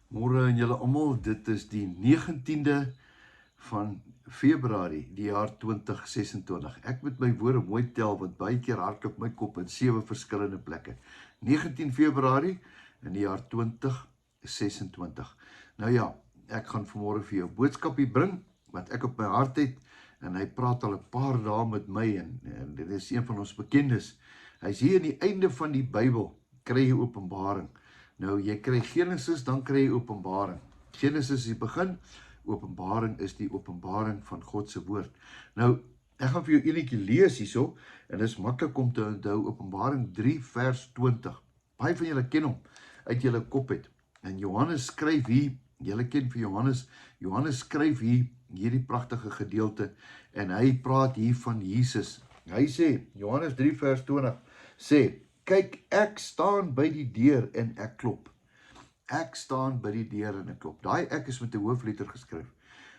Môre aan julle almal, dit is die 19de van Februarie, die jaar 2026. Ek moet my woorde mooi tel, want baie keer hardloop my kop in 7 verskillende plekke. 19 Februarie in die jaar 2026. Nou ja, ek gaan vanmôre vir jou 'n boodskapie bring, wat ek op my hart het, en hy praat al 'n paar dae met my, en dit is een van ons bekendes. Hy is hier aan die einde van die Bybel, kry jy Openbaring. Nou, jy kry Genesis, dan kry jy Openbaring. Genesis is die begin, Openbaring is die openbaring van God se woord. Nou, ek gaan vir jou enetjie lees hierso, en dit is maklik om te onthou, Openbaring 3 vers 20. Baie van julle ken hom uit julle kop het. En Johannes skryf hier, julle ken vir Johannes, Johannes skryf hier hierdie pragtige gedeelte, en hy praat hier van Jesus. Hy sê, Johannes 3 vers 20, sê, kyk, ek staan by die deur en ek klop. Ek staan by die deur en ek klop. Daai ek is met 'n hoofletter geskryf.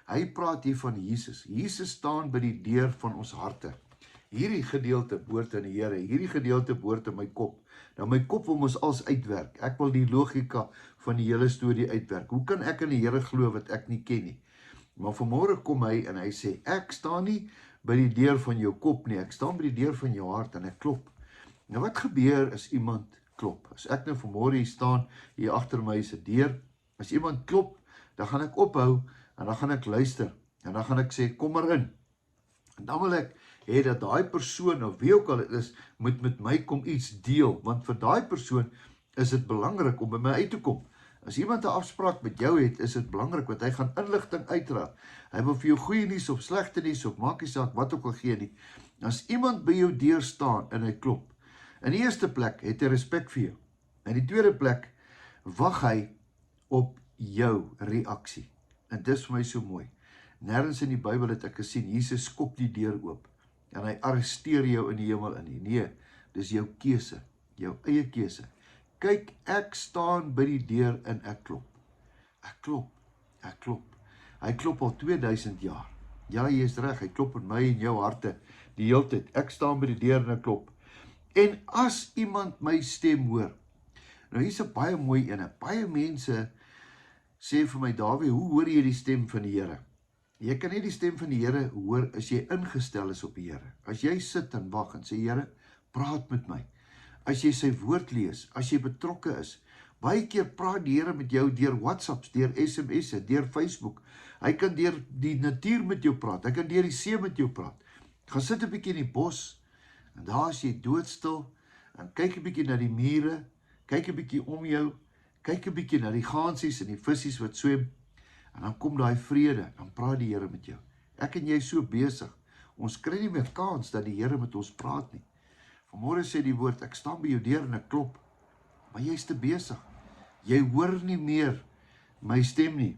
Hy praat hier van Jesus. Jesus staan by die deur van ons harte. Hierdie gedeelte behoort aan die Here. Hierdie gedeelte behoort aan my kop. Nou my kop wil mos als uitwerk. Ek wil die logika van die hele storie uitwerk. Hoe kan ek in die Here glo wat ek nie ken nie? Maar vanmôre kom hy en hy sê, ek staan nie by die deur van jou kop nie. Ek staan by die deur van jou hart en ek klop. Nou wat gebeur as iemand klop? As ek nou vanmôre hier staan, hier agter my is 'n deur. As iemand klop, dan gaan ek ophou en dan gaan ek luister. En dan gaan ek sê, kom maar in. En dan wil ek hê dat daai persoon, of wie ook al dit is, moet met my kom iets deel. Want vir daai persoon is dit belangrik om by my uit te kom. As iemand 'n afspraak met jou het, is dit belangrik, want hy gaan inligting uitdra. Hy wil vir jou goeie nuus of slegte nuus, of maak nie saak wat ook al gee nie. As iemand by jou deur staan en hy klop, in die eerste plek het hy respek vir jou. In die tweede plek wag hy op jou reaksie. En dis vir my so mooi. Nêrens in die Bybel het ek gesien, Jesus skop die deur oop en hy arresteer jou in die hemel in nie. Nee, dis jou keuse, jou eie keuse. Kyk, ek staan by die deur en ek klop. Ek klop, ek klop. Hy klop al 2000 jaar. Ja, jy is reg, hy klop in my en jou harte die hele tyd. Ek staan by die deur en ek klop. En as iemand my stem hoor, nou hier's 'n baie mooi ene. Baie mense sê vir my, Dawie, hoe hoor jy die stem van die Here? Jy kan nie die stem van die Here hoor as jy ingestel is op die Here. As jy sit en wag en sê, Here, praat met my. As jy sy woord lees, as jy betrokke is, baie keer praat die Here met jou deur WhatsApps, deur SMS'e, deur Facebook. Hy kan deur die natuur met jou praat. Hy kan deur die see met jou praat. Gaan sit 'n bietjie in die bos. En daar is jy doodstil, en kyk 'n bietjie na die mure, kyk 'n bietjie om jou, kyk 'n bietjie na die gansies en die visse wat swem, en dan kom daai vrede, dan praat die Here met jou. Ek en jy is so besig, ons kry nie meer kans dat die Here met ons praat nie. Vanmôre sê die woord, ek staan by jou deur en ek klop, maar jy is te besig. Jy hoor nie meer my stem nie.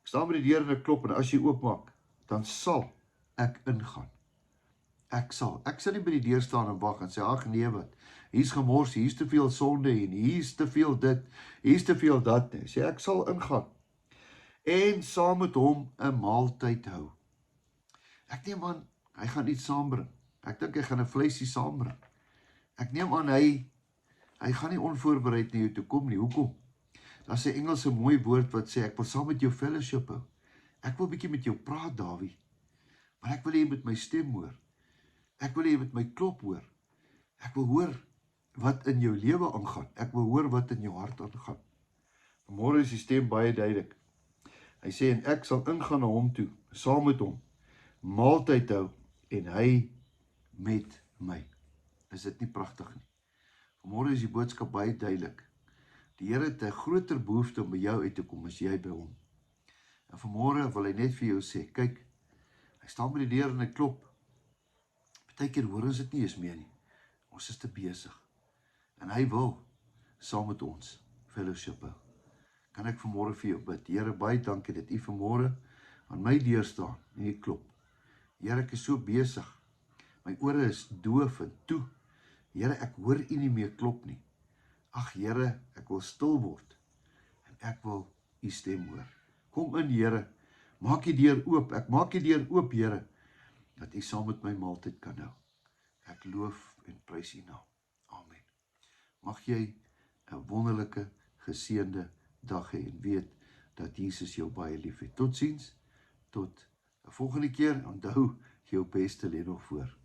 Ek staan by die deur en ek klop, en as jy oopmaak, dan sal ek ingaan. Ek sal nie by die deur staan en wag en sê, ag nee wat, hier's gemors, hier's te veel sonde en hier's te veel dit, hier's te veel dat nie. Sê ek sal ingaan en saam met hom 'n maaltyd hou. Ek neem aan, hy gaan iets saambring. Ek dink hy gaan 'n vleisie saambring. Ek neem aan hy gaan nie onvoorbereid na jou toe kom nie. Hoekom? Daar's 'n Engelse mooi woord wat sê, ek wil saam met jou fellowship hou. Ek wil 'n bietjie met jou praat, Dawie, maar ek wil hê jy moet my stem hoor. Ek wil hê jy moet my klop hoor. Ek wil hoor wat in jou lewe aangaan. Ek wil hoor wat in jou hart aangaan. Vanmôre is die stem baie duidelik. Hy sê, en ek sal ingaan na hom toe, saam met hom, maaltyd hou, en hy met my. Is dit nie pragtig nie? Vanmôre is die boodskap baie duidelik. Die Here het 'n groter behoefte om by jou uit te kom as jy by hom. En vanmôre wil hy net vir jou sê, kyk, hy staan by die deur en hy klop. Partykeer hoor ons dit nie eens meer nie. Ons is te besig. En hy wil saam met ons fellowship hou. Kan ek vanmôre vir jou bid? Here, baie dankie dat u vanmôre aan my deur staan en u klop. Here, ek is so besig. My ore is doof en toe. Here, ek hoor u nie meer klop nie. Ag Here, ek wil stil word en ek wil u stem hoor. Kom in, Here. Maak die deur oop. Ek maak die deur oop, Here, dat u saam met my maaltyd kan hou. Ek loof en prys u naam. Amen. Mag jy 'n wonderlike, geseënde dag hê en weet dat Jesus jou baie lief het. Totsiens, tot 'n volgende keer. Onthou, jou beste lê nog voor.